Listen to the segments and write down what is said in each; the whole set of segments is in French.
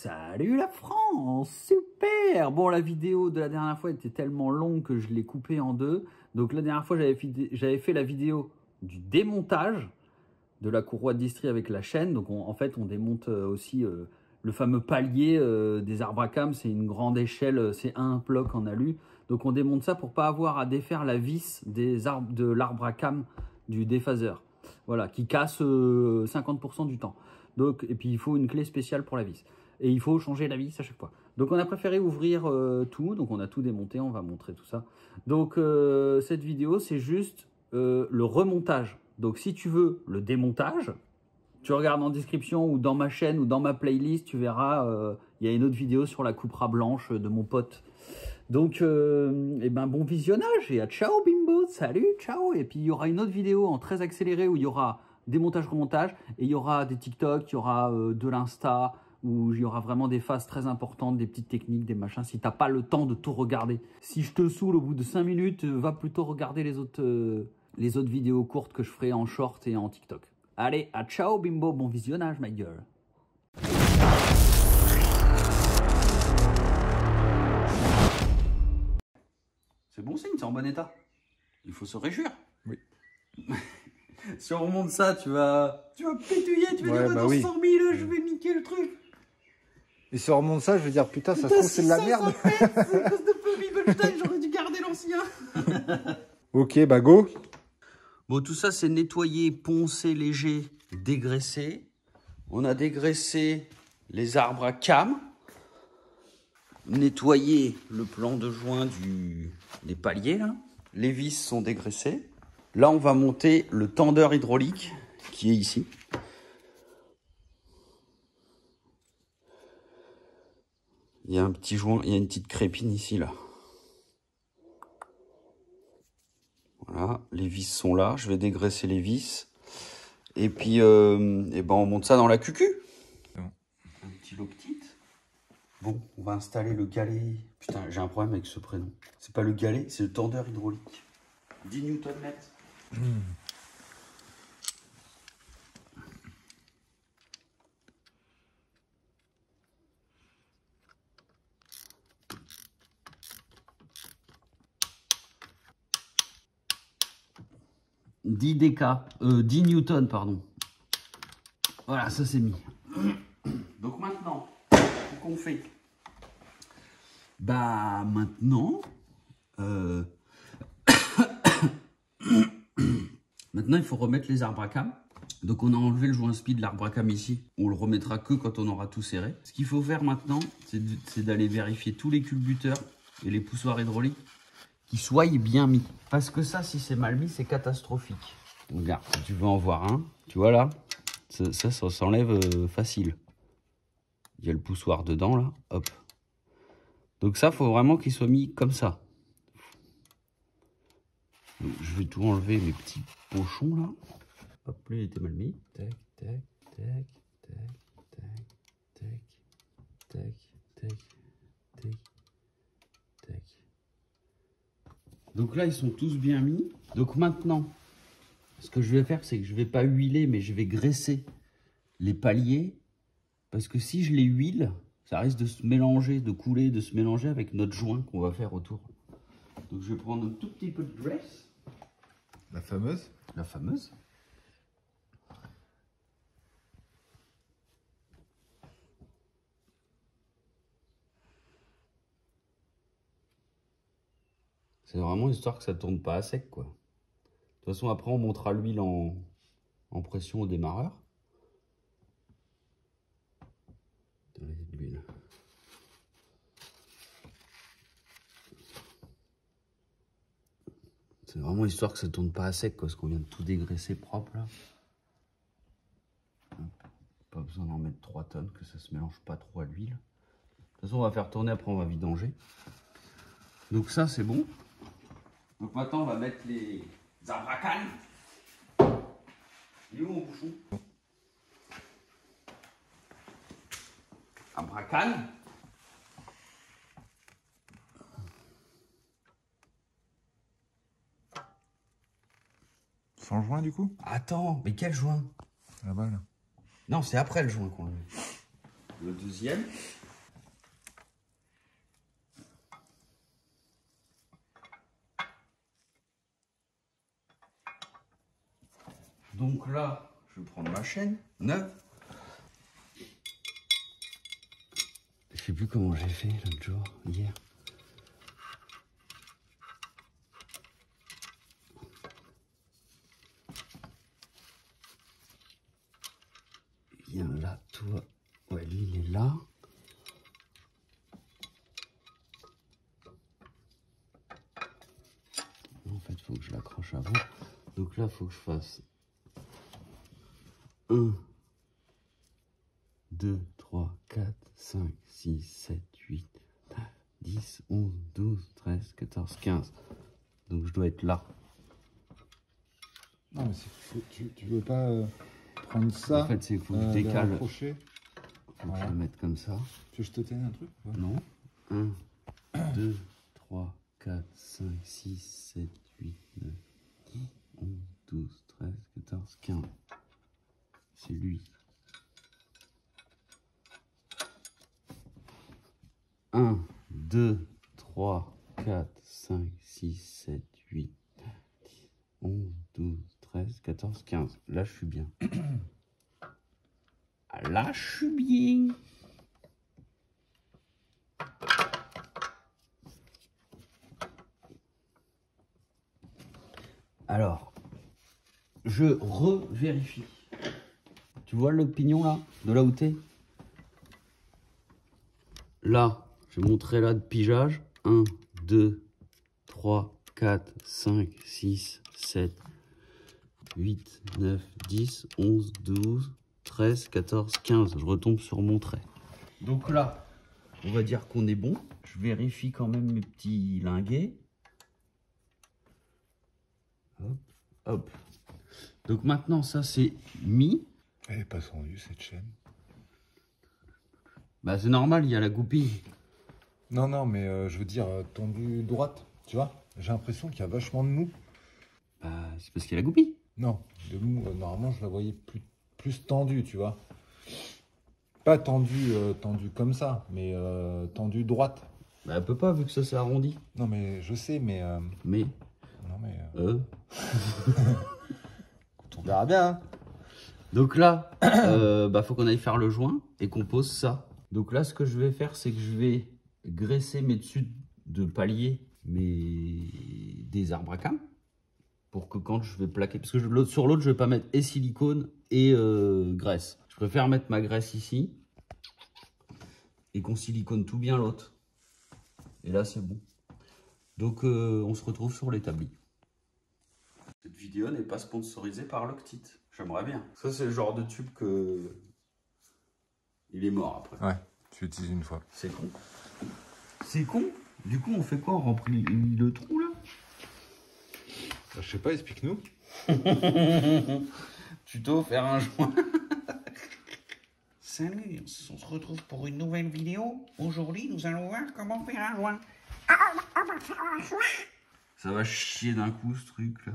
Salut la France, super. Bon, la vidéo de la dernière fois était tellement longue que je l'ai coupée en deux. Donc la dernière fois, j'avais fait la vidéo du démontage de la courroie de Distri avec la chaîne. Donc en fait, on démonte aussi le fameux palier des arbres à cames. C'est une grande échelle, c'est un bloc en alu. Donc on démonte ça pour pas avoir à défaire la vis de l'arbre à cames du déphaseur. Voilà, qui casse 50% du temps. Donc, et puis il faut une clé spéciale pour la vis. Et il faut changer la vis à chaque fois. Donc on a préféré ouvrir tout. Donc on a tout démonté, on va montrer tout ça. Donc cette vidéo, c'est juste le remontage. Donc si tu veux le démontage, tu regardes en description ou dans ma chaîne ou dans ma playlist, tu verras, il y a une autre vidéo sur la coupera blanche de mon pote. Donc, eh ben, bon visionnage et à ciao bimbo, salut, ciao. Et puis il y aura une autre vidéo en très accéléré où il y aura démontage, remontage, et il y aura des TikTok, il y aura de l'Insta, où il y aura vraiment des phases très importantes, des petites techniques, des machins, si t'as pas le temps de tout regarder. Si je te saoule au bout de 5 minutes, va plutôt regarder les autres vidéos courtes que je ferai en short et en TikTok. Allez, à ciao bimbo, bon visionnage ma gueule. C'est bon signe, c'est en bon état. Il faut se réjouir. Oui. Si on remonte ça, tu vas pétouiller, tu vas dire bah dans oui. 100 000, je vais niquer le truc. Et si on remonte ça, je veux dire, putain, ça se trouve, c'est de la merde. C'est à cause de Bobby Goldstein, j'aurais dû garder l'ancien. Ok, bah go. Bon, tout ça, c'est nettoyé, poncé, léger, dégraissé. On a dégraissé les arbres à cames. Nettoyé le plan de joint des paliers, là. Les vis sont dégraissées. Là, on va monter le tendeur hydraulique qui est ici. Il y a un petit joint, il y a une petite crépine ici, là. Voilà, les vis sont là. Je vais dégraisser les vis. Et puis, eh ben, on monte ça dans la cucu. Bon. Un petit loctite. Bon, on va installer le galet. Putain, j'ai un problème avec ce prénom. C'est pas le galet, c'est le tendeur hydraulique. 10 Nm. 10 dk, 10 newtons, pardon. Voilà, ça c'est mis. Donc maintenant, qu'est-ce qu'on fait? Bah maintenant, maintenant il faut remettre les arbres à cames. Donc on a enlevé le joint speed de l'arbre à cames ici. On le remettra que quand on aura tout serré. Ce qu'il faut faire maintenant, c'est d'aller vérifier tous les culbuteurs et les poussoirs hydrauliques qui soient bien mis. Parce que ça, si c'est mal mis, c'est catastrophique. Regarde, si tu veux en voir un, tu vois là, ça s'enlève facile. Il y a le poussoir dedans là, hop. Donc ça, faut vraiment qu'il soit mis comme ça. Donc, je vais tout enlever mes petits pochons là. Hop, lui il était mal mis. Tac, tac, tac, tac, tac, tac, tac, tac, tac, tac. Donc là, ils sont tous bien mis. Donc maintenant, ce que je vais faire, c'est que je ne vais pas huiler, mais je vais graisser les paliers. Parce que si je les huile, ça risque de se mélanger, de couler, de se mélanger avec notre joint qu'on va faire autour. Donc je vais prendre un tout petit peu de graisse. La fameuse. La fameuse. C'est vraiment histoire que ça tourne pas à sec, quoi. De toute façon, après, on montera l'huile en pression au démarreur. C'est vraiment histoire que ça tourne pas à sec, quoi, parce qu'on vient de tout dégraisser propre, là. Pas besoin d'en mettre 3 tonnes, que ça se mélange pas trop à l'huile. De toute façon, on va faire tourner, après on va vidanger. Donc ça, c'est bon. Donc maintenant, on va mettre les arbres à cames. Il est où mon bouchon? Arbre à cames. Sans joint du coup? Attends, mais quel joint? Là-bas là. Non, c'est après le joint qu'on le met. le deuxième. Donc là, je vais prendre ma chaîne neuve. Je sais plus comment j'ai fait l'autre jour, hier. Viens là, toi. Ouais, lui, il est là. En fait, il faut que je l'accroche avant. Donc là, il faut que je fasse 1, 2, 3, 4, 5, 6, 7, 8, 9, 10, 11, 12, 13, 14, 15. Donc je dois être là. Non, mais tu veux pas prendre ça. En fait, c'est qu'il faut que je décale. Faut Voilà. que je le mette comme ça. Tu veux que je te tienne un truc? Ouais. Non. 1, 2, 3, 4, 5, 6, 7, 8, 9, 10, 11, 12, 13, 14, 15. C'est lui. 1, 2, 3, 4, 5, 6, 7, 8, 9, 10, 11, 12, 13, 14, 15. Là, je suis bien. Là, je suis bien. Alors, je revérifie. Tu vois le pignon là, de là où t'es? Là, je vais montrer là de pigeage. 1, 2, 3, 4, 5, 6, 7, 8, 9, 10, 11, 12, 13, 14, 15. Je retombe sur mon trait. Donc là, on va dire qu'on est bon. Je vérifie quand même mes petits linguets. Hop, hop. Donc maintenant, ça c'est mis. Elle est pas tendue cette chaîne. Bah c'est normal, il y a la goupille. Non, non, mais je veux dire tendue droite, tu vois. J'ai l'impression qu'il y a vachement de mou. Bah c'est parce qu'il y a la goupille. Non, de mou, normalement je la voyais plus tendue, tu vois. Pas tendue, tendue comme ça, mais tendue droite. Bah elle peut pas vu que ça s'est arrondi. Non, mais je sais, mais... Mais... Non, mais... On verra bien. Hein. Donc là, bah faut qu'on aille faire le joint et qu'on pose ça. Donc là, ce que je vais faire, c'est que je vais graisser mes dessus de palier, des arbres à cames, pour que quand je vais plaquer, parce que sur l'autre, je vais pas mettre et silicone et graisse. Je préfère mettre ma graisse ici et qu'on silicone tout bien l'autre. Et là, c'est bon. Donc, on se retrouve sur l'établi. Cette vidéo n'est pas sponsorisée par Loctit. J'aimerais bien. Ça, c'est le genre de tube que... Il est mort après. Ouais, tu l'utilises une fois. C'est con. C'est con. Du coup, on fait quoi? On remplit le trou, là? Je sais pas, explique-nous. Tuto, faire un joint. Salut, on se retrouve pour une nouvelle vidéo. Aujourd'hui, nous allons voir comment faire un joint. Ça va chier d'un coup, ce truc-là.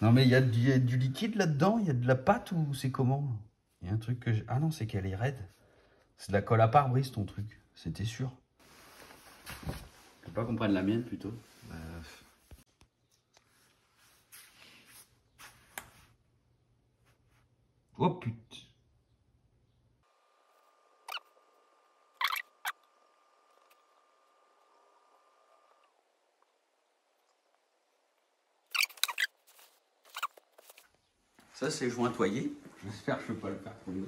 Non, mais il y a du liquide là-dedans? Il y a de la pâte ou c'est comment? Il y a un truc que j'ai... Ah non, c'est qu'elle est raide. C'est de la colle à pare-brise, ton truc. C'était sûr. Faut pas qu'on prenne la mienne, plutôt. Oh, putain. Ça, c'est jointoyé. J'espère que je ne vais pas le faire tomber.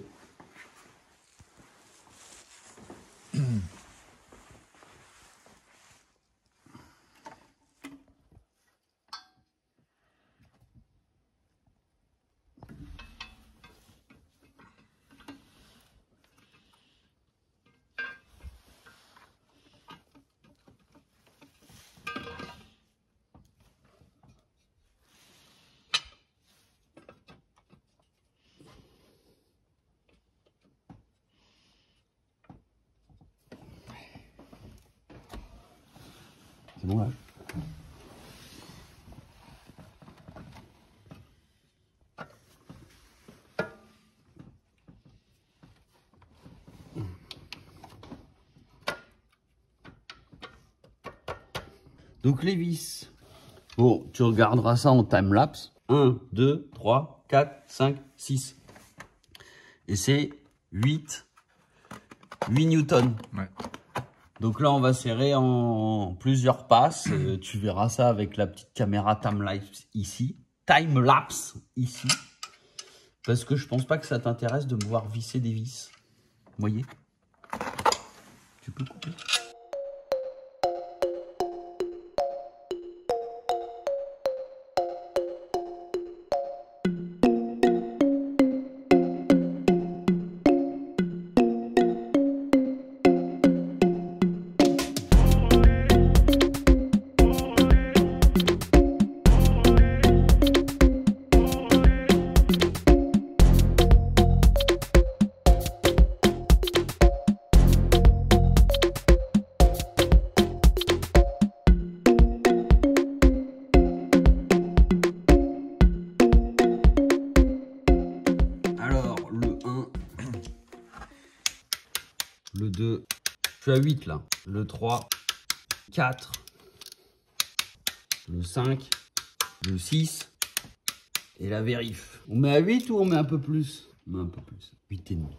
C'est bon, là? Donc les vis. Bon, tu regarderas ça en time-lapse. 1, 2, 3, 4, 5, 6. Et c'est 8 newtons. Ouais. Donc là, on va serrer en plusieurs passes. Tu verras ça avec la petite caméra time-lapse ici. Time-lapse ici. Parce que je pense pas que ça t'intéresse de me voir visser des vis. Vous voyez? Tu peux couper. Le 2, je suis à 8 là. Le 3, 4, le 5, le 6 et la vérif. On met à 8 ou on met un peu plus? On met un peu plus. 8 et demi.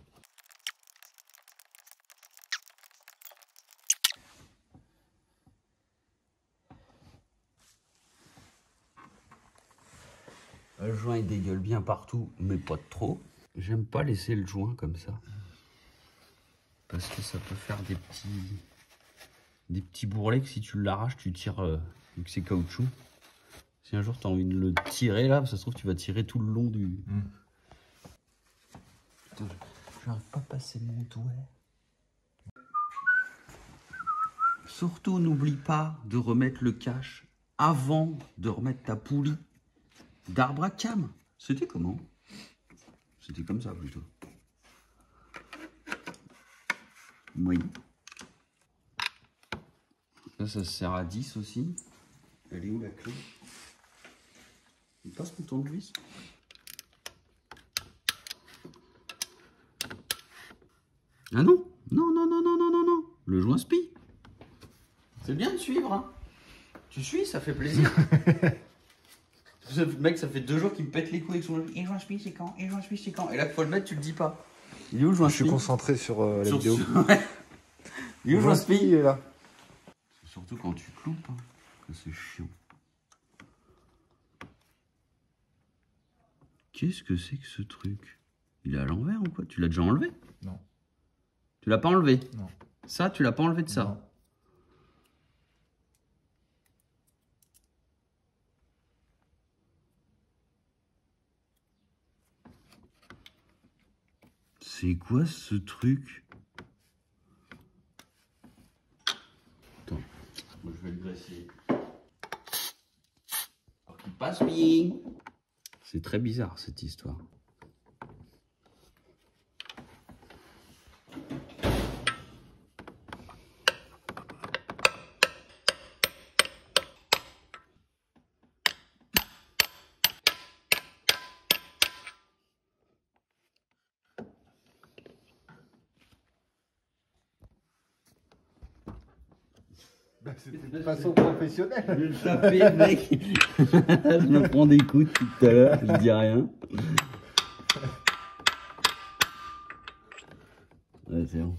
Le joint il dégueule bien partout, mais pas de trop. J'aime pas laisser le joint comme ça. Parce que ça peut faire des petits bourrelets que si tu l'arraches, tu tires, vu que c'est caoutchouc. Si un jour tu as envie de le tirer là, ça se trouve tu vas tirer tout le long du... Putain, j'arrive pas à passer mon doigt. Surtout n'oublie pas de remettre le cache avant de remettre ta poulie d'arbre à cam. C'était comment? C'était comme ça plutôt. Oui. Là, ça sert à 10 aussi. Elle est où la clé? Il passe mon tournevis. Ah non, non, non, non, non, non, non, non. Le joint spie. C'est bien de suivre, hein. Tu suis, ça fait plaisir. Ce mec, ça fait 2 jours qu'il me pète les couilles avec son... Et le joint spie, c'est quand? Et le joint spie, c'est quand? Et là, il faut le mettre, tu le dis pas. Il est où le joint Je suis concentré sur la vidéo. Ouais. Il est où le joint spie? Il est là. Surtout quand tu cloupes, hein, que c'est chiant. Qu'est-ce que c'est que ce truc? Il est à l'envers ou quoi? Tu l'as déjà enlevé? Non. Tu l'as pas enlevé? Non. Ça, tu l'as pas enlevé de ça? Non. C'est quoi ce truc? Attends, moi je vais le dresser. Pour qu'il passe bien. C'est très bizarre cette histoire. Bah, c'était de façon professionnelle. Je vais le taper, mec. Je me prends des coups tout à l'heure, je dis rien. Ouais, c'est bon.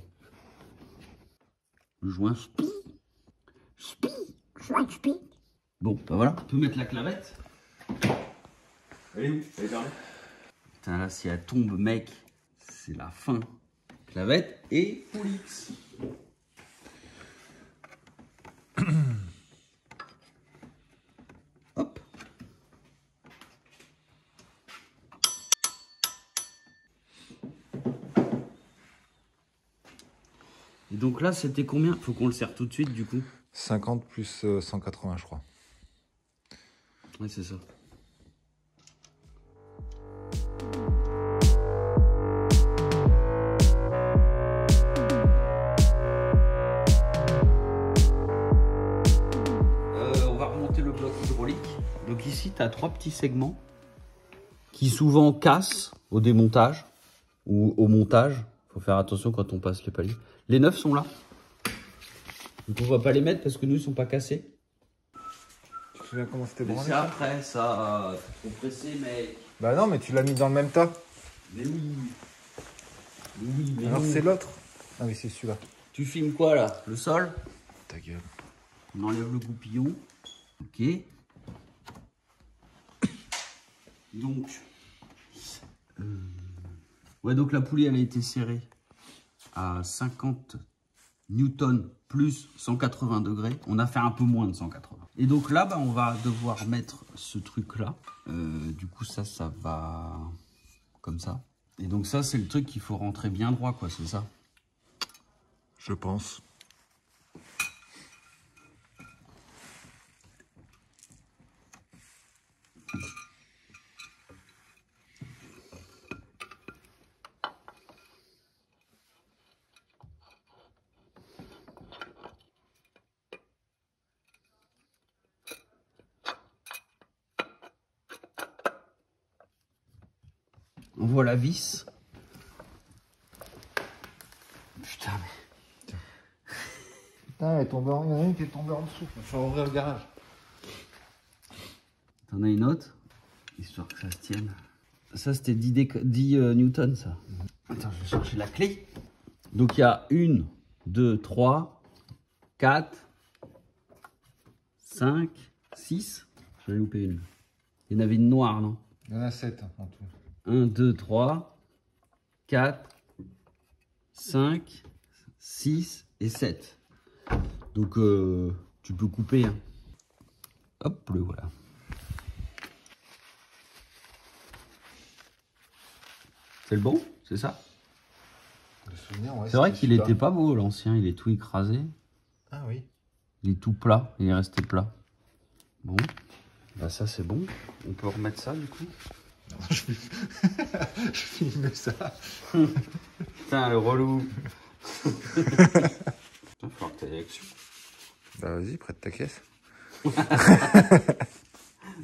Le joint spi. Spi. Joint spi. Bon, bah voilà, on peut mettre la clavette. Elle est où? Elle est par là. Putain, là, si elle tombe, mec, c'est la fin. Clavette et Poulix. Hop. Et donc là, c'était combien? Faut qu'on le serre tout de suite, du coup. 50 plus 180, je crois. Oui, c'est ça. On va remonter le bloc hydraulique. Donc ici, tu as 3 petits segments qui souvent cassent au démontage ou au montage. Faut faire attention quand on passe les paliers. Les 9 sont là. Donc on va pas les mettre parce que nous, ils sont pas cassés. souviens comment c'était Mais branlé? c'est après ça. Trop pressé, mec. Bah non, mais tu l'as mis dans le même tas. Mais oui. Oui, mais Alors non. c'est l'autre. Ah oui, c'est celui-là. Tu filmes quoi là? Le sol? Ta gueule. On enlève le goupillon. Ok. Donc. Ouais, donc la poulie elle a été serrée à 50 newtons plus 180 degrés. On a fait un peu moins de 180. Et donc là, bah, on va devoir mettre ce truc là. Du coup, ça va comme ça. Et donc ça, c'est le truc qu'il faut rentrer bien droit, quoi, c'est ça? Je pense. On voit la vis. Putain, mais... Putain, elle est tombée en... il y en a une qui est tombée en dessous. Il faut ouvrir le garage. T'en as une autre? Histoire que ça se tienne. Ça, c'était 10 newtons, ça. Attends, je vais chercher la clé. Donc, il y a 1, 2, 3, 4, 5, 6. J'en ai loupé une. Il y en avait une noire, non? Il y en a 7 en tout. 1, 2, 3, 4, 5, 6 et 7. Donc, tu peux couper. Hein. Hop, le voilà. C'est le bon? C'est ça? Le souvenir, ouais. C'est vrai qu'il était pas beau, l'ancien. Il est tout écrasé. Ah oui. Il est tout plat. Il est resté plat. Bon. Bah ça, c'est bon. On peut remettre ça, du coup. Je filme ça. Putain, le relou. Putain, il faut que t'ailles l'action. Bah vas-y, prête ta caisse.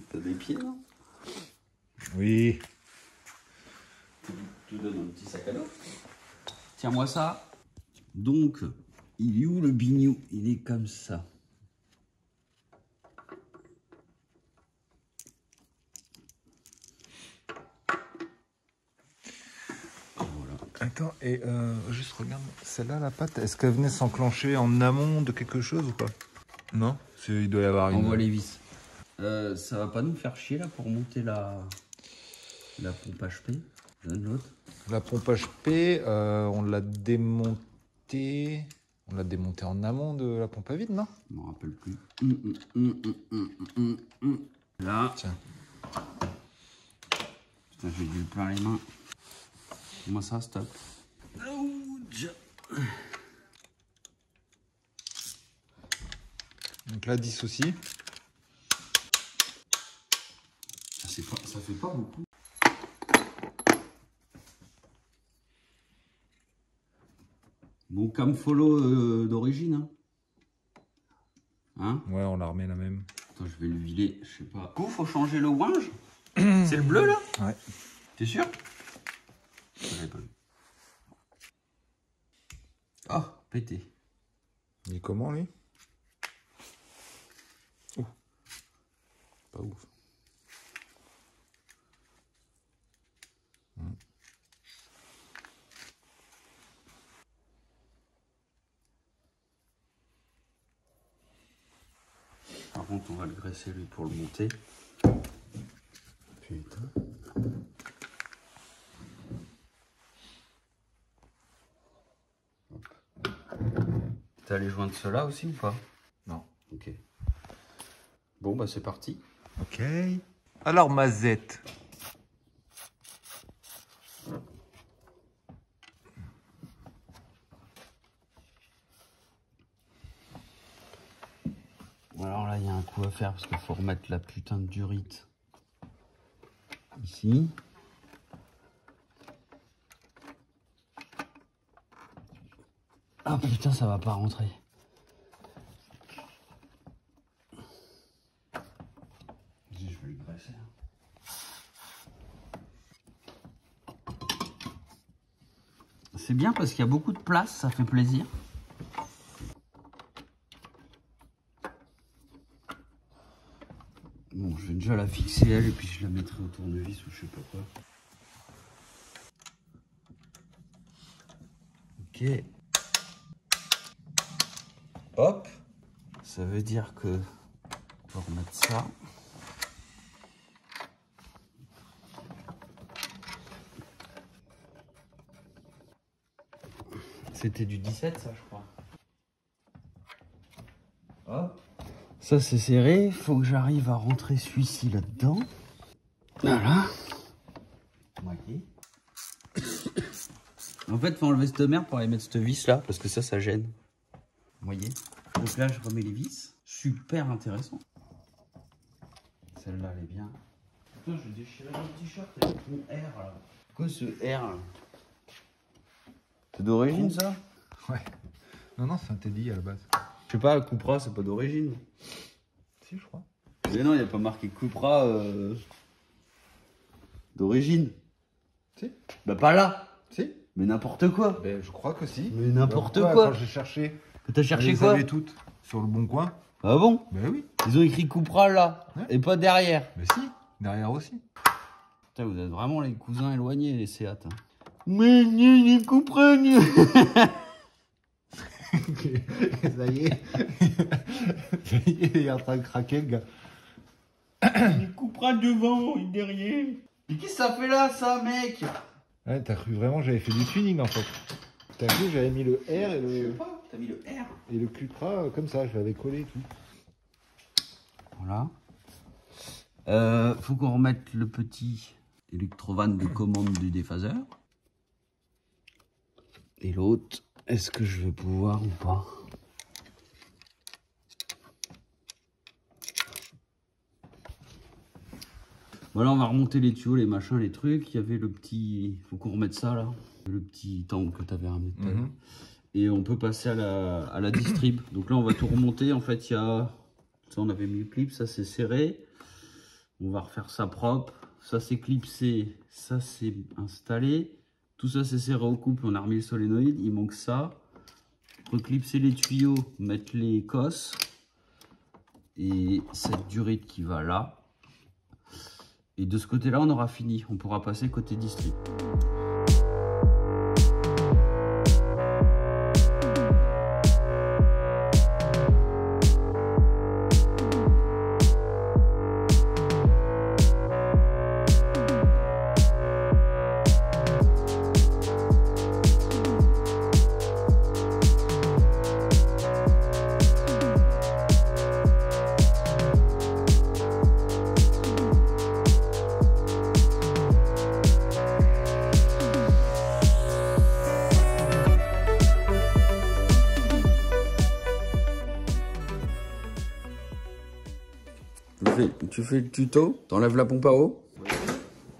T'as des pieds, là? Oui. Je te donne un petit sac à dos. Tiens-moi ça. Donc, il est où le bignou? Il est comme ça. Voilà. Attends, et juste regarde, celle-là, la pâte, est-ce qu'elle venait s'enclencher en amont de quelque chose ou pas? Non, il doit y avoir une... On voit les vis. Ça va pas nous faire chier là pour monter la pompe HP. Je donne l'autre. La pompe HP, on l'a démontée... On l'a démontée en amont de la pompe à vide, non? Je m'en rappelle plus. Là. Tiens. Putain, j'ai dû plein les mains. Comment ça, stop. Donc là, dissocie. Ça fait pas beaucoup. Bon, cam follow d'origine. Hein? Ouais, on la remet la même. Attends, je vais le vider, je sais pas. Du coup, faut changer le ouinge. C'est le bleu, là? Ouais. T'es sûr? J'avais pas vu. Oh, pété. Il est comment, lui? Oh. Pas ouf. Par contre, on va le graisser, lui, pour le monter. Putain. T'as les joints de ceux-là aussi ou pas? Non. Ok. Bon, bah c'est parti. Ok. Alors, Mazette. Alors là, il y a un coup à faire parce qu'il faut remettre la putain de durite ici. Ah putain, ça va pas rentrer. Je vais le graisser. C'est bien parce qu'il y a beaucoup de place, ça fait plaisir. déjà la fixer elle et puis je la mettrai au tournevis ou je sais pas quoi. Ok. Hop. Ça veut dire que on va remettre ça. C'était du 17 ça je crois. Hop. Ça c'est serré, faut que j'arrive à rentrer celui-ci là-dedans. Voilà. En fait, faut enlever cette merde pour aller mettre cette vis là, parce que ça gêne. Vous voyez? Donc là, je remets les vis. Super intéressant. Celle-là, elle est bien. Putain, je vais déchirer mon t-shirt avec mon R là. Pourquoi ce R là? C'est d'origine ça? Ouais. Non, c'est un Teddy à la base. Je sais pas, Cupra, c'est pas d'origine. Si, je crois. Mais non, il n'y a pas marqué Cupra d'origine. Si. Bah pas là. Si. Mais n'importe quoi. Ben, je crois que si. Mais n'importe Bah, quoi. Quand j'ai cherché. T'as cherché Elles quoi? avaient toutes sur le bon coin. Ah bon? Ben oui. Ils ont écrit Cupra là, Ouais. et pas derrière. Mais si. Derrière aussi. Putain, vous êtes vraiment les cousins éloignés, les Seat. Hein. Mais ni Cupra, ni... Ça y est. Ça y est, il est en train de craquer, le gars. Ni Cupra devant et derrière. Mais qu'est-ce que ça fait là, ça, mec? Ouais, t'as cru vraiment j'avais fait du tuning en fait. T'as vu, j'avais mis le R et Je sais le, pas, t'as mis le R. et le Cupra comme ça, je l'avais collé et tout. Voilà. Faut qu'on remette le petit électrovanne de commande du déphaseur. Et l'autre, est-ce que je vais pouvoir ou pas? Voilà, on va remonter les tuyaux, les machins, les trucs. Il y avait le petit... Faut qu'on remette ça, là. Le petit tank que tu avais ramené tout à l'heure. Et on peut passer à la distrib. Donc là, on va tout remonter. En fait, il y a... Ça, on avait mis le clip. Ça, c'est serré. On va refaire ça propre. Ça, c'est clipsé. Ça, c'est installé. Tout ça, c'est serré au couple. On a remis le solénoïde. Il manque ça. Reclipser les tuyaux. Mettre les cosses. Et cette durite qui va là. Et de ce côté-là, on aura fini. On pourra passer côté distrib. Tu fais le tuto, t'enlèves la pompe à eau.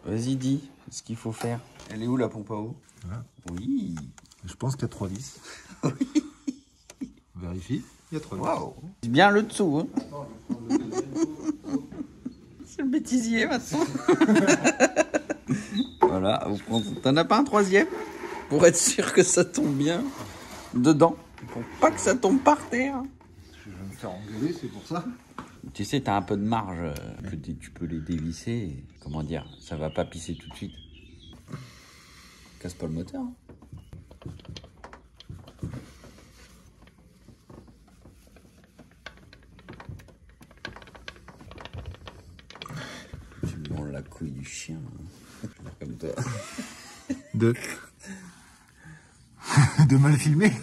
Vas-y, dis ce qu'il faut faire. Elle est où la pompe à eau? Voilà. Oui. Je pense qu'il y a 3 vis. Vérifie, il y a 3 vis. Waouh. C'est bien le dessous. Hein. C'est le bêtisier maintenant. Voilà, t'en as pas un troisième? Pour être sûr que ça tombe bien dedans. Pour pas que ça tombe par terre. Je vais me faire engueuler, c'est pour ça. Tu sais, t'as un peu de marge, tu peux les dévisser, et, comment dire, ça va pas pisser tout de suite. Casse pas le moteur. Hein. Tu me branles la couille du chien, hein. Comme toi. De mal filmer.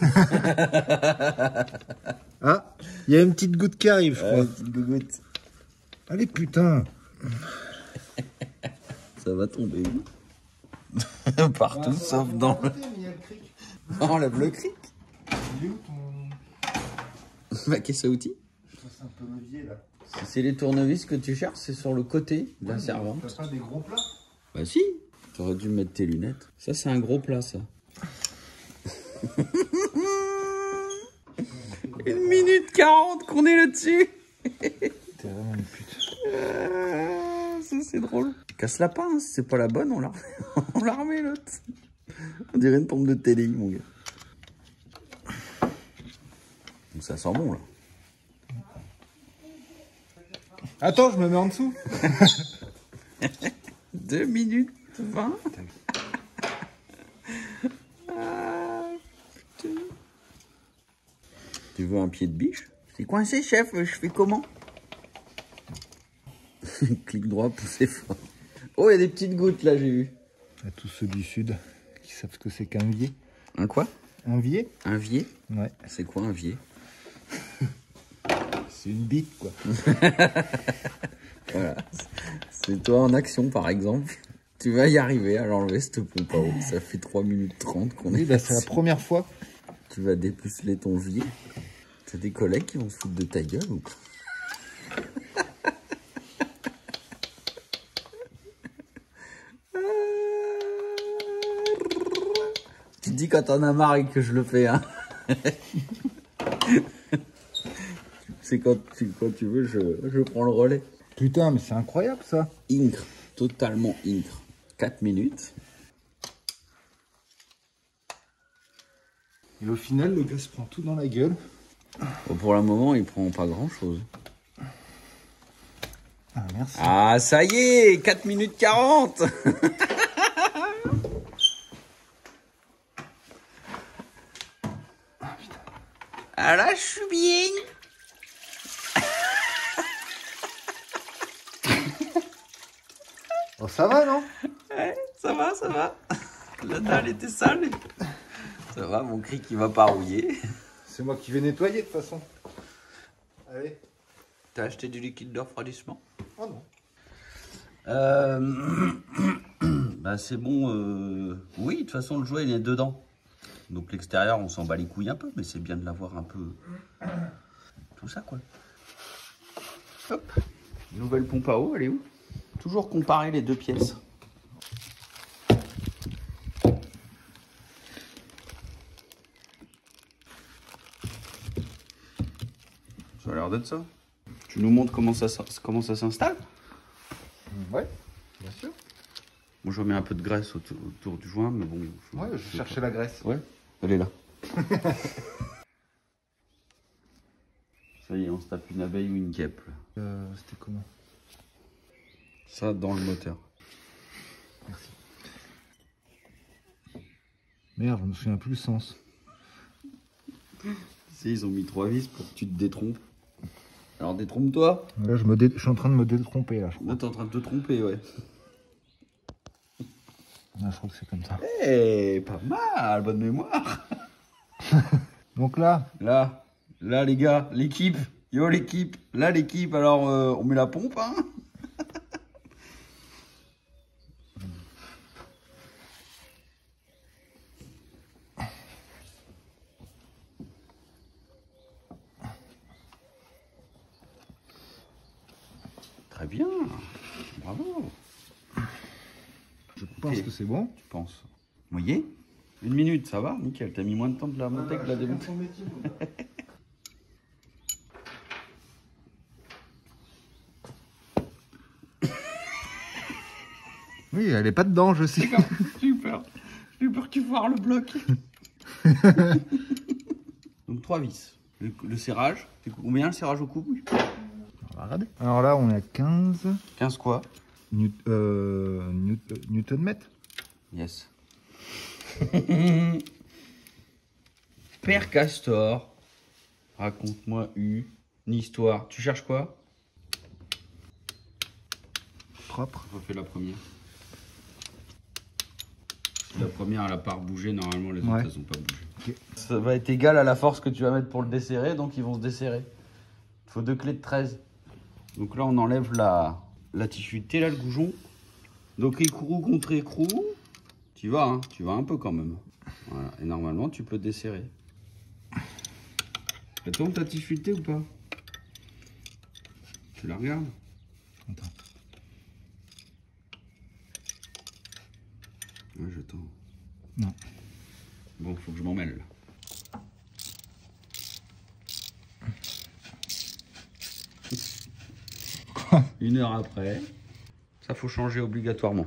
Ah, il y a une petite goutte qui arrive, je crois. Une petite goutte. Allez, putain. Ça va tomber. Partout, sauf dans le... Enlève le cric. Il est où ton... Ma caisse à outils. C'est un peu levier, là. Si c'est les tournevis que tu cherches, c'est sur le côté de la servante. T'as pas des gros plats? Bah si. T'aurais dû mettre tes lunettes. Ça, c'est un gros plat, ça. 1 minute 40 qu'on est là-dessus. T'es vraiment une pute. Ça, c'est drôle. Casse-la pas, hein. Si c'est pas la bonne, on la remet l'autre. On dirait une pompe de télé, mon gars. Donc ça sent bon, là. Attends, je me mets en dessous. 2 minutes 20. Ah, putain. Tu veux un pied de biche? C'est coincé, chef, je fais comment? Clic droit, poussez fort. Oh, il y a des petites gouttes là, j'ai vu. À tous ceux du sud qui savent ce que c'est qu'un vier. Un quoi? Un vier? Un vier? Ouais. C'est quoi un vier? C'est une bite, quoi. Voilà. C'est toi en action, par exemple. Tu vas y arriver à l'enlever, cette pompe à eau. Ça fait 3 minutes 30 qu'on Oui, est bah, c'est la première fois. Tu vas dépuceler ton vier. T'as des collègues qui vont se foutre de ta gueule ou quoi? Tu te dis quand t'en as marre et que je le fais, hein. C'est quand tu veux, je prends le relais. Putain, mais c'est incroyable, ça. Incre, totalement incre. 4 minutes. Et au final, le gars se prend tout dans la gueule. Bon, pour le moment, il prend pas grand chose. Ah, merci. Ah, ça y est, 4 minutes 40. Ah là, je suis bien. Oh, ça va, non? Ouais, ça va, ça va. La dalle était sale. Ça va, mon cri qui va pas rouiller. C'est moi qui vais nettoyer, de toute façon. Allez. T'as acheté du liquide de refroidissement? Oh non. Bah c'est bon. Oui, de toute façon, le jouet, il est dedans. Donc l'extérieur, on s'en bat les couilles un peu, mais c'est bien de l'avoir un peu... Tout ça, quoi. Hop. Nouvelle pompe à eau, elle est où? Toujours comparer les deux pièces. Ça a l'air d'être ça. Tu nous montres comment ça s'installe? Ouais, bien sûr. Moi, je remets un peu de graisse autour du joint, mais bon... Ouais, je cherchais la graisse. Ouais, elle est là. Ça y est, on se tape une abeille ou une guêpe. C'était comment? Ça, dans le moteur. Merci. Merde, je me souviens plus le sens. Si, ils ont mis 3 vis pour que tu te détrompes. Alors détrompe-toi. Là, je suis en train de me détromper, là, je crois. Là, t'es en train de te tromper, ouais. Là, je crois que c'est comme ça. Eh, pas mal, bonne mémoire. Donc là, Là, les gars, l'équipe. Yo, l'équipe. Là, l'équipe, alors, on met la pompe, hein. Très bien. Bravo. je pense que c'est bon. Tu penses? Mouillé? 1 minute, ça va? Nickel. T'as mis moins de temps de la monter que de la démonter. Oui, elle est pas dedans, je sais. J'ai eu peur que tu foires le bloc. Donc 3 vis. Le serrage, c'est combien le serrage au couple? On va regarder. Alors là, on est à 15 15 quoi? Newton mètre. Yes. Père Castor, raconte-moi une histoire. Tu cherches quoi? Propre. On fait la première. Si la première elle a pas bougé, normalement les autres Ouais. elles ont pas bougé. Okay. Ça va être égal à la force que tu vas mettre pour le desserrer, donc ils vont se desserrer. Il faut 2 clés de 13. Donc là on enlève la tissuité, là le goujon. Donc écrou contre écrou. Tu vas un peu quand même. Voilà. Et normalement tu peux desserrer. Elle tombe ta tissuité ou pas? Tu la regardes? Attends. Ouais, j'attends. Non. Bon, faut que je m'en mêle. Quoi? 1 heure après, ça faut changer obligatoirement.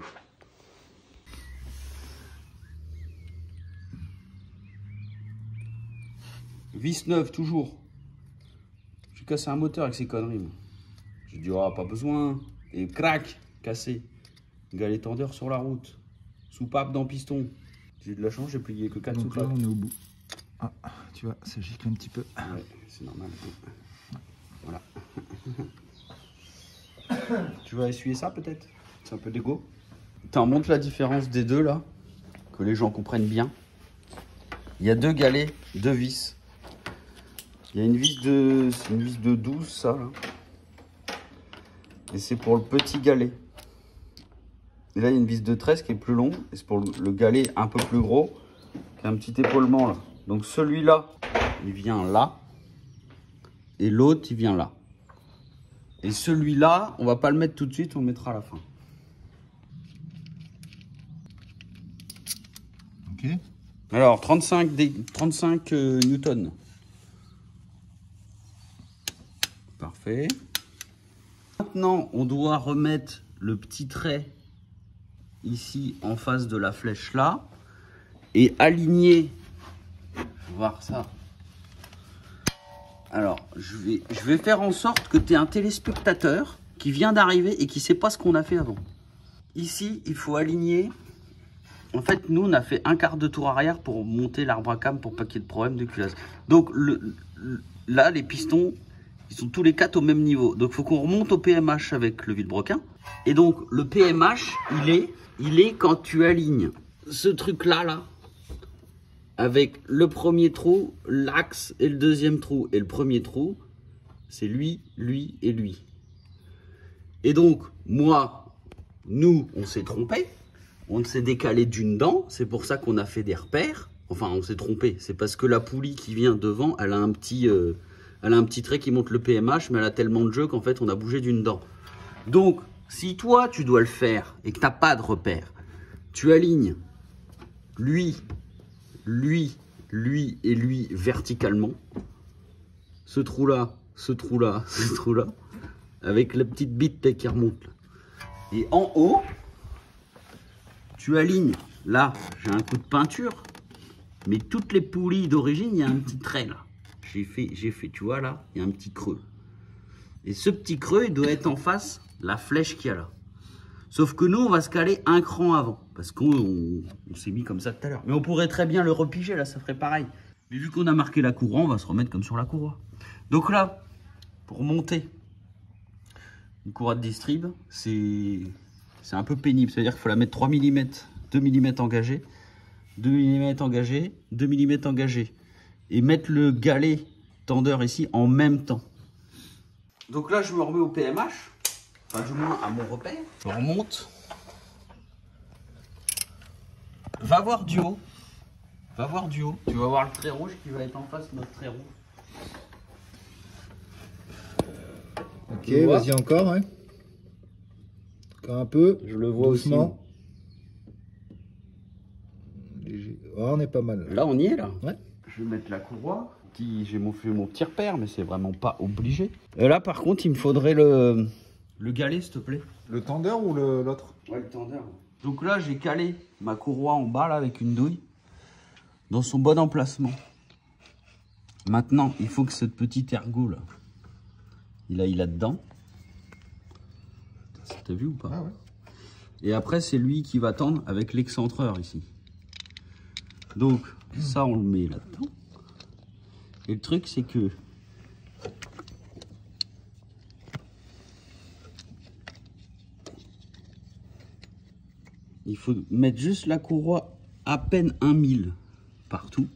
Vis neuve toujours. J'ai cassé un moteur avec ces conneries. Moi. J'ai dit, oh, pas besoin. Et crac, cassé. Galet tendeur sur la route. Soupape dans piston. J'ai eu de la chance, j'ai plié que 4 Donc là, soupapes. on est au bout. Ah, tu vois, ça gicle un petit peu. Ouais, c'est normal. Voilà. Tu vas essuyer ça peut-être? C'est un peu d'égo. Tu montre la différence des deux là, que les gens comprennent bien. Il y a deux galets, deux vis. Il y a une vis de, c'est une vis de 12 ça là. Et c'est pour le petit galet. Et là il y a une vis de 13 qui est plus long. Et c'est pour le galet un peu plus gros, qui a un petit épaulement là. Donc celui-là, il vient là. Et l'autre, il vient là. Et celui-là, on va pas le mettre tout de suite, on le mettra à la fin. Ok. Alors, 35 newtons. Parfait. Maintenant, on doit remettre le petit trait ici en face de la flèche là. Et aligner. Faut voir ça. Alors, je vais faire en sorte que tu aies un téléspectateur qui vient d'arriver et qui ne sait pas ce qu'on a fait avant. Ici, il faut aligner. En fait, nous, on a fait un quart de tour arrière pour monter l'arbre à cam pour pas qu'il y ait de problème de culasse. Donc, là, les pistons, ils sont tous les 4 au même niveau. Donc, il faut qu'on remonte au PMH avec le vilebrequin. Et donc, le PMH, il est quand tu alignes ce truc-là, là, avec le premier trou, l'axe et le deuxième trou. Et le premier trou, c'est lui, lui et lui. Et donc, nous, on s'est trompé. On s'est décalé d'une dent. C'est pour ça qu'on a fait des repères. Enfin, on s'est trompé. C'est parce que la poulie qui vient devant, elle a un petit trait qui montre le PMH, mais elle a tellement de jeu qu'en fait, on a bougé d'une dent. Donc, si toi, tu dois le faire et que tu n'as pas de repère, tu alignes lui et lui verticalement. Ce trou-là, ce trou-là, ce trou-là, avec la petite bite qui remonte. Là. Et en haut, tu alignes. Là, j'ai un coup de peinture, mais toutes les poulies d'origine, il y a un petit trait là. J'ai fait, tu vois là, il y a un petit creux. Et ce petit creux, il doit être en face la flèche qu'il y a là. Sauf que nous, on va se caler un cran avant. Parce qu'on s'est mis comme ça tout à l'heure. Mais on pourrait très bien le repiger, là, ça ferait pareil. Mais vu qu'on a marqué la courroie, on va se remettre comme sur la courroie. Donc là, pour monter une courroie de distrib, c'est un peu pénible. C'est-à-dire qu'il faut la mettre 3 mm, 2 mm engagés, 2 mm engagés, 2 mm engagés. Et mettre le galet tendeur ici en même temps. Donc là, je me remets au PMH. Enfin, du moins à mon repère. Je remonte. Va voir du haut. Va voir du haut. Tu vas voir le trait rouge qui va être en face de notre trait rouge. Ok, vas-y encore, ouais. Encore un peu. Je le vois doucement. Léger. Oh, on est pas mal. Là, on y est, là. Ouais. Je vais mettre la courroie. J'ai fait mon petit repère, mais c'est vraiment pas obligé. Et là, par contre, il me faudrait le galet, s'il te plaît. Le tendeur ou l'autre? Ouais, le tendeur. Donc là, j'ai calé ma courroie en bas, là, avec une douille, dans son bon emplacement. Maintenant, il faut que cette petite ergot, là, il aille là-dedans. T'as vu ou pas? Ah ouais. Et après, c'est lui qui va tendre avec l'excentreur, ici. Donc, ça, on le met là-dedans. Et le truc, c'est que il faut mettre juste la courroie à peine 1 mm partout.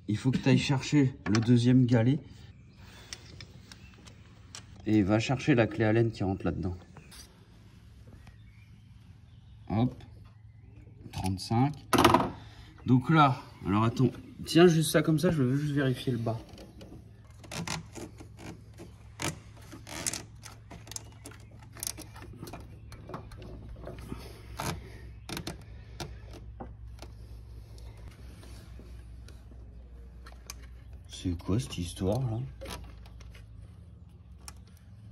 Il faut que tu ailles chercher le deuxième galet. Et va chercher la clé Allen qui rentre là-dedans. Hop. 35. Donc là, alors attends. Tiens juste ça comme ça, je veux juste vérifier le bas. C'est quoi cette histoire là?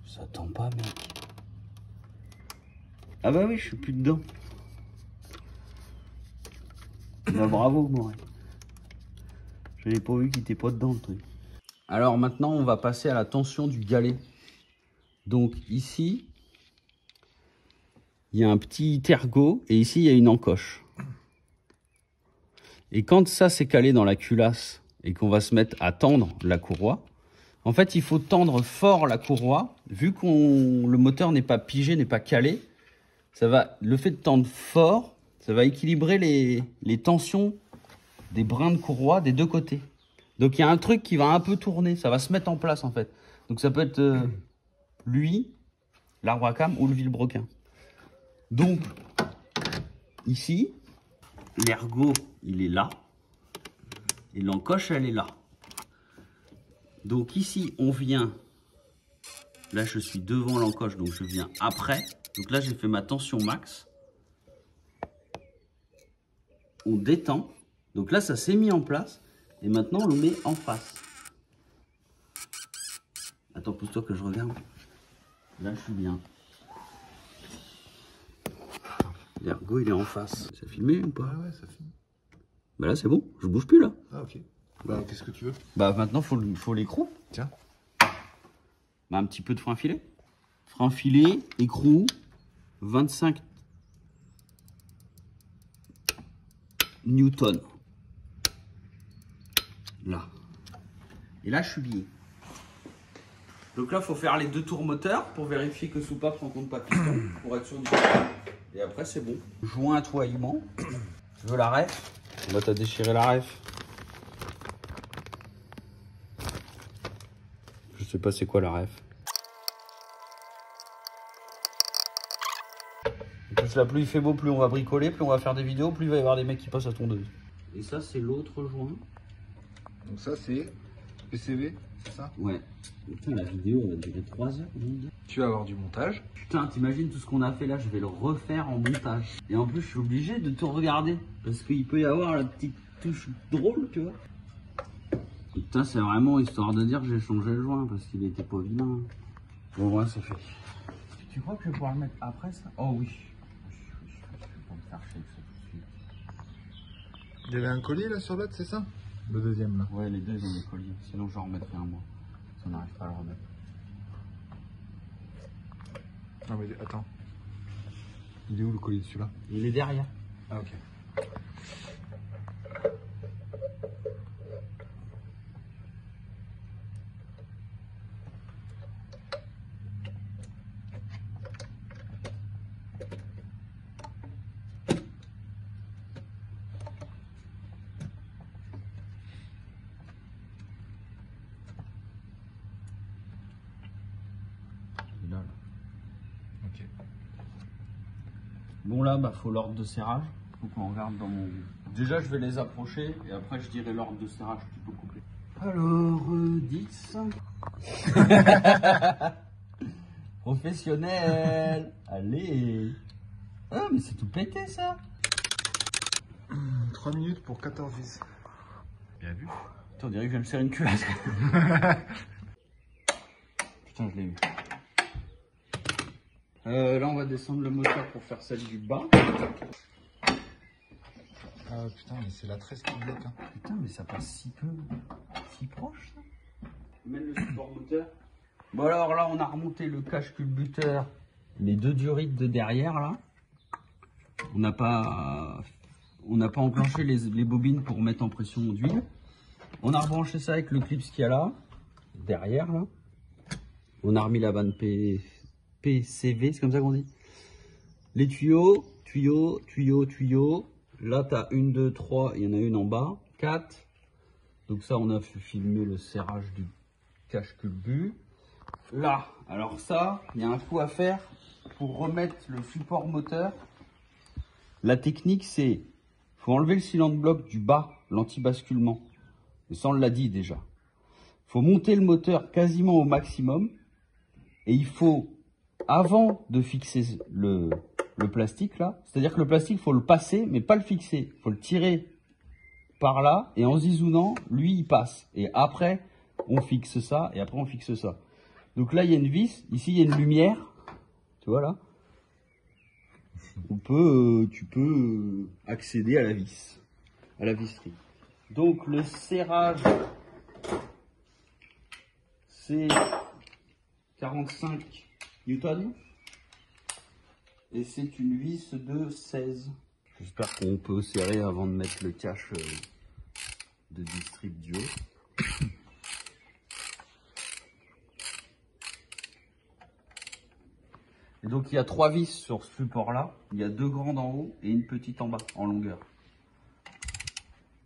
Ça tend pas, mec. Ah bah oui, je suis plus dedans. Bah bravo, Morel. J'avais pas vu qu'il était pas dedans le truc. Alors maintenant, on va passer à la tension du galet. Donc ici, il y a un petit tergot et ici, il y a une encoche. Et quand ça s'est calé dans la culasse et qu'on va se mettre à tendre la courroie, en fait, il faut tendre fort la courroie. Vu que le moteur n'est pas pigé, n'est pas calé, le fait de tendre fort, ça va équilibrer les tensions des brins de courroie des deux côtés. Donc il y a un truc qui va un peu tourner, ça va se mettre en place en fait. Donc ça peut être lui, l'arbre à cames ou le vilebrequin. Donc ici, l'ergot il est là et l'encoche elle est là. Donc ici on vient, là je suis devant l'encoche donc je viens après. Donc là j'ai fait ma tension max. On détend, donc là ça s'est mis en place. Et maintenant, on le met en face. Attends, pousse-toi que je regarde. Là, je suis bien. L'ergot, il est en face. Ça a filmé ou pas? Ah ouais, ça filme. Bah là, c'est bon. Je bouge plus, là. Ah ok. Bah, qu'est-ce que tu veux? Bah maintenant, faut l'écrou. Tiens. Bah, un petit peu de frein filet. Frein filet, écrou, 25 newtons. Là. Et là, je suis biais. Donc là, il faut faire les 2 tours moteur pour vérifier que soupape rencontre pas piston pour être sûr du. Et après, c'est bon. Jointoiement. Tu veux la ref? Bah, t'as déchiré la ref. Je sais pas c'est quoi la ref. Et plus la pluie fait beau, plus on va bricoler, plus on va faire des vidéos, plus il va y avoir des mecs qui passent à tondeuse. Et ça, c'est l'autre joint. Donc ça c'est PCV, c'est ça? Ouais. Putain, la vidéo elle va durer 3 heures. Tu vas avoir du montage. Putain, t'imagines tout ce qu'on a fait là, je vais le refaire en montage. Et en plus, je suis obligé de tout regarder. Parce qu'il peut y avoir la petite touche drôle, tu vois. Et putain, c'est vraiment histoire de dire que j'ai changé le joint parce qu'il était pas vilain. Bon, ouais, c'est fait. Tu crois que je vais pouvoir le mettre après ça? Oh oui. Je vais pas me faire chier avec ça tout de suite. Il y avait un collier là sur l'autre, c'est ça? Le deuxième là. Ouais, les deux ils ont des colliers. Sinon, je remettrai un mois. Si on n'arrive pas à le remettre. Non mais attends. Il est où le collier de celui-là? Il est derrière. Ah ok. Il est là, là. Ok. Bon là, bah faut l'ordre de serrage. Faut qu'on regarde dans mon. Déjà, je vais les approcher et après je dirai l'ordre de serrage que tu peux couper. Alors, 10. Professionnel. Allez. Ah, mais c'est tout pété ça. 3 minutes pour 14 vis. Bien vu. Putain, on dirait que je viens de serrer une culasse. Putain, je l'ai eu. Là, on va descendre le moteur pour faire celle du bas. Ah putain, mais c'est la tresse qui bloque. Hein. Putain, mais ça passe si proche ça. Mène le support moteur. Bon alors là, on a remonté le cache culbuteur, les 2 durites de derrière là. On n'a pas enclenché les bobines pour mettre en pression d'huile. On a rebranché ça avec le clip qu'il y a là, derrière là. On a remis la vanne PCV, c'est comme ça qu'on dit. Les tuyaux. Là, tu as 1, 2, 3, il y en a une en bas, 4. Donc ça, on a filmé le serrage du cache-culbu. Là, alors ça, il y a un coup à faire pour remettre le support moteur. La technique, c'est, faut enlever le cylindre bloc du bas, l'anti-basculement. Et ça, on l'a dit déjà. Faut monter le moteur quasiment au maximum. Et il faut, avant de fixer le plastique là, c'est-à-dire que le plastique, il faut le passer, mais pas le fixer. Il faut le tirer par là, et en zizounant, lui, il passe. Et après, on fixe ça, et après, on fixe ça. Donc là, il y a une vis. Ici, il y a une lumière. Tu vois là? Tu peux accéder à la vis, à la visserie. Donc le serrage, c'est 45 Newton. Et c'est une vis de 16. J'espère qu'on peut serrer avant de mettre le cache de distrib du haut. Et donc il y a 3 vis sur ce support là. Il y a 2 grandes en haut et une petite en bas, en longueur.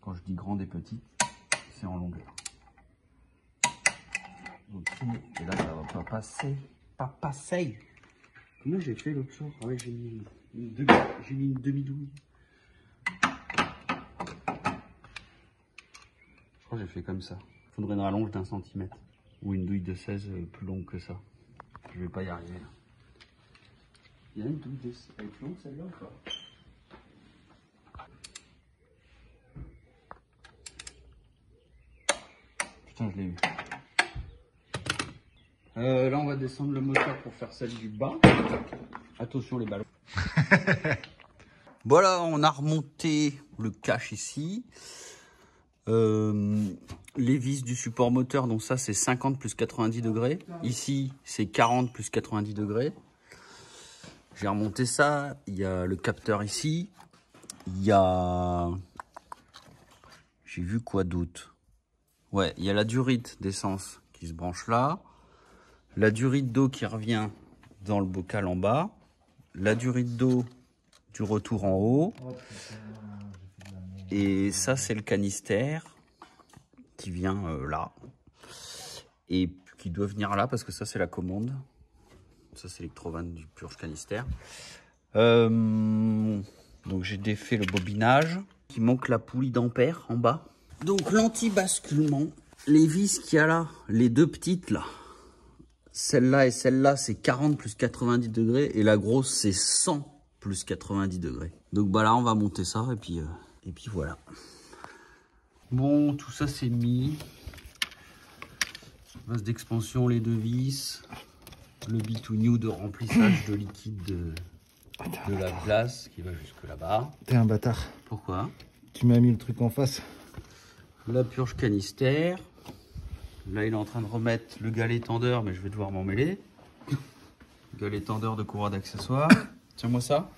Quand je dis grande et petite, c'est en longueur. Donc, et là ça va pas passer. Pas passer. Comment j'ai fait l'autre jour? Ouais, j'ai mis une demi-douille. Je crois que j'ai fait comme ça. Il faudrait une rallonge d'1 centimètre. Ou une douille de 16 plus longue que ça. Je vais pas y arriver là. Il y a une douille de 16. Elle est plus longue celle-là ou pas? Putain, je l'ai eu. Là, on va descendre le moteur pour faire celle du bas. Attention les ballons. Voilà, on a remonté le cache ici. Les vis du support moteur, donc ça c'est 50 plus 90 degrés. Ici, c'est 40 plus 90 degrés. J'ai remonté ça. Il y a le capteur ici. Il y a... J'ai vu quoi d'autre? Ouais, il y a la durite d'essence qui se branche là. La durite d'eau qui revient dans le bocal en bas. La durite d'eau du retour en haut. Et ça, c'est le canister qui vient là. Et qui doit venir là parce que ça, c'est la commande. Ça, c'est l'électrovanne du purge canister. Donc, j'ai défait le bobinage. Il manque la poulie d'ampère en bas. Donc, l'anti-basculement. Les vis qu'il y a là, les 2 petites là. Celle-là et celle-là, c'est 40 plus 90 degrés. Et la grosse, c'est 100 plus 90 degrés. Donc bah là, on va monter ça et puis voilà. Bon, tout ça, c'est mis. Base d'expansion, les 2 vis. Le B2New de remplissage de liquide de la glace qui va jusque là-bas. T'es un bâtard. Pourquoi? Tu m'as mis le truc en face. La purge canister. Là, il est en train de remettre le galet tendeur, mais je vais devoir m'en mêler. Galet tendeur de courroie d'accessoires. Tiens-moi ça.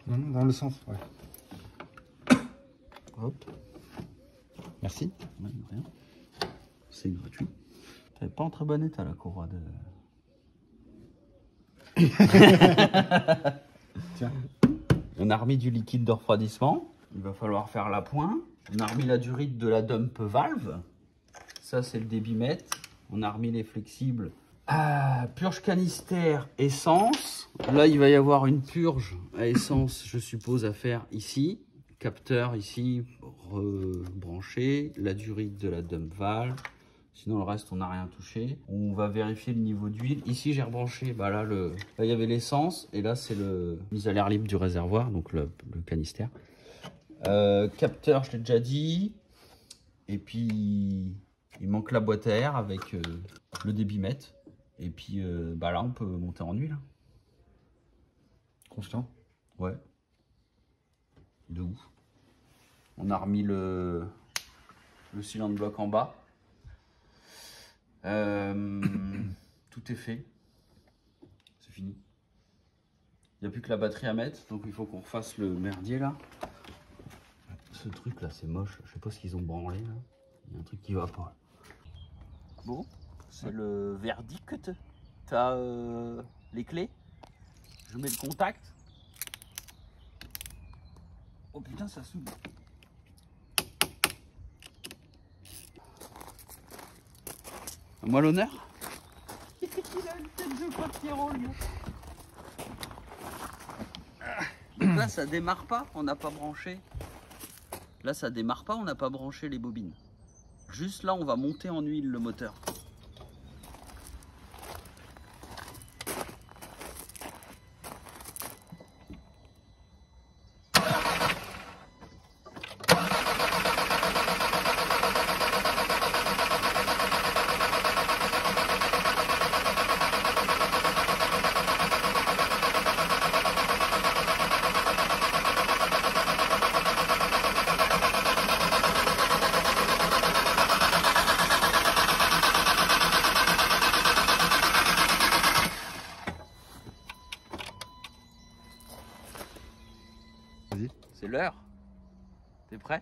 Non, dans le sens, ouais. Hop. Merci. Ouais, rien. C'est gratuit. T'avais pas en très bon état la courroie de... Tiens. On a remis du liquide de refroidissement. Il va falloir faire la pointe. On a remis la durite de la dump valve. Ça, c'est le débitmètre. On a remis les flexibles. Purge canister, essence. Là, il va y avoir une purge à essence, je suppose, à faire ici. Capteur ici, rebranché. La durite de la dump valve. Sinon, le reste, on n'a rien touché. On va vérifier le niveau d'huile. Ici, j'ai rebranché. Bah là, là, il y avait l'essence. Et là, c'est le mise à l'air libre du réservoir, donc le canister. Capteur, je l'ai déjà dit. Et puis, il manque la boîte à air avec le débitmètre. Et puis, bah là, on peut monter en huile. Constant? Ouais. De ouf. On a remis le cylindre bloc en bas. Tout est fait. C'est fini. Il n'y a plus que la batterie à mettre. Donc, il faut qu'on refasse le merdier là. Ce truc là, c'est moche. Je sais pas ce qu'ils ont branlé là. Il y a un truc qui va pas. Bon, c'est le verdict. T'as les clés. Je mets le contact. Oh putain, ça s'ouvre. À moi l'honneur. Il a une tête de papillon, lui. Donc là, ça démarre pas, on n'a pas branché. Là, ça démarre pas, on n'a pas branché les bobines. Juste là, on va monter en huile le moteur. l'heure. T'es prêt?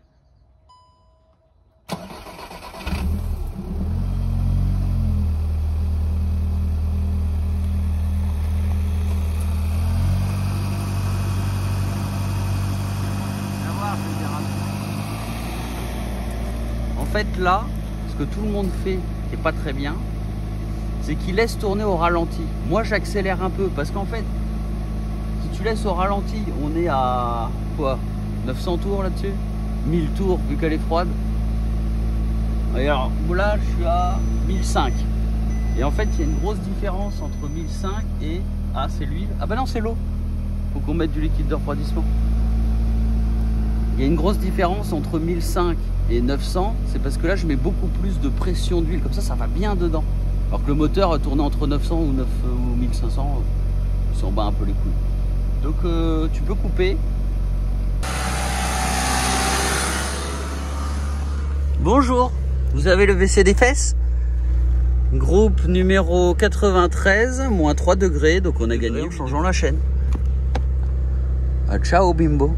En fait là, ce que tout le monde fait, qui est pas très bien, c'est qu'il laisse tourner au ralenti. Moi j'accélère un peu parce qu'en fait, si tu laisses au ralenti, on est à quoi, 900 tours là-dessus, 1000 tours vu qu'elle est froide. Et alors là je suis à 1005. Et en fait il y a une grosse différence entre 1005 et... Ah c'est l'huile. Ah bah non c'est l'eau. Faut qu'on mette du liquide de refroidissement. Il y a une grosse différence entre 1005 et 900. C'est parce que là je mets beaucoup plus de pression d'huile. Comme ça va bien dedans. Alors que le moteur tourné entre 900 ou 1500, il s'en bat un peu les couilles. Donc tu peux couper. Bonjour, vous avez le WC des fesses? Groupe numéro 93, moins 3 degrés, donc on a gagné en changeant la chaîne. Ah, ciao bimbo.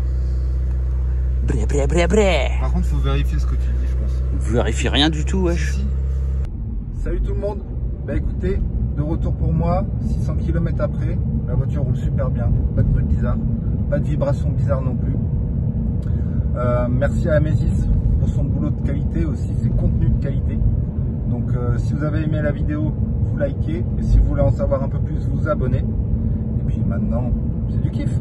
Bré bré bré bré. Par contre, faut vérifier ce que tu dis, je pense. Vous vérifiez rien du tout, wesh. Si. Salut tout le monde. Bah écoutez, de retour pour moi, 600 km après, la voiture roule super bien, pas de bruit bizarre, pas de vibration bizarre non plus. Merci à Amesis pour son boulot de qualité, aussi ses contenus de qualité. Donc si vous avez aimé la vidéo, vous likez, et si vous voulez en savoir un peu plus, vous abonnez. Et puis maintenant, c'est du kiff.